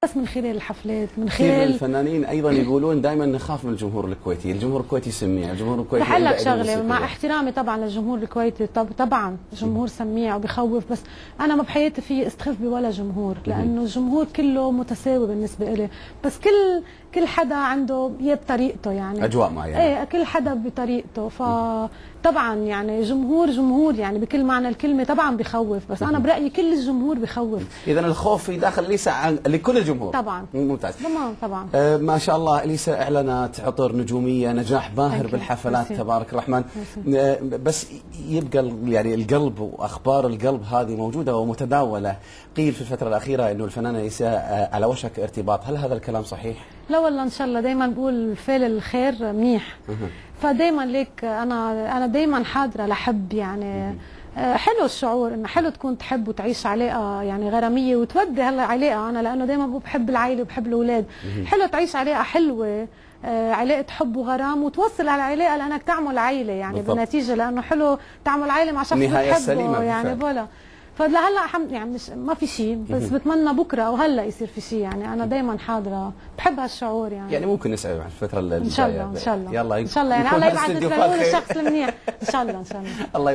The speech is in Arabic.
بس من خلال الحفلات، من كثير من خلال الفنانين ايضا يقولون دائما نخاف من الجمهور الكويتي، الجمهور الكويتي سميع، الجمهور الكويتي رح لك شغله مع احترامي طبعا للجمهور الكويتي، طبعا جمهور سميع وبخوف، بس انا ما بحياتي في استخف بولا جمهور، لانه الجمهور كله متساوي بالنسبه لي، بس كل حدا عنده بطريقته يعني اجواء معينه. ايه كل حدا بطريقته، فطبعا يعني جمهور يعني بكل معنى الكلمه طبعا بخوف، بس انا برايي كل الجمهور بخوف. اذا الخوف في داخل اليسا لكل الجمهور طبعا ممتاز. طبعا ما شاء الله اليسا اعلنت عطر نجوميه، نجاح باهر بالحفلات تبارك الرحمن. بس يبقى يعني القلب واخبار القلب هذه موجوده ومتداوله. قيل في الفتره الاخيره انه الفنانه اليسا على وشك ارتباط، هل هذا الكلام صحيح؟ لا والله ان شاء الله، دائما بقول فعل الخير منيح، فدائما ليك انا دائما حاضره لحب يعني. حلو الشعور انه حلو تكون تحب وتعيش علاقه يعني غراميه وتودي هالعلاقه، انا لانه دائما بحب العائله وبحب الاولاد. حلو تعيش علاقه حلوه، علاقه حب وغرام، وتوصل على العلاقه لانك تعمل عائله يعني بالضبط. بالنتيجه لانه حلو تعمل عائله مع شخص بتحبه يعني بلا. فلهلا يعني مش ما في شيء، بس بتمنى بكره او هلا يصير في شيء يعني. انا دائما حاضره، بحب هالشعور يعني ممكن نسعى في الفتره الجايه ان شاء الله ان شاء الله يلا ان شاء الله يعني الله يبعث الشخص المنيح ان شاء الله ان شاء الله. الله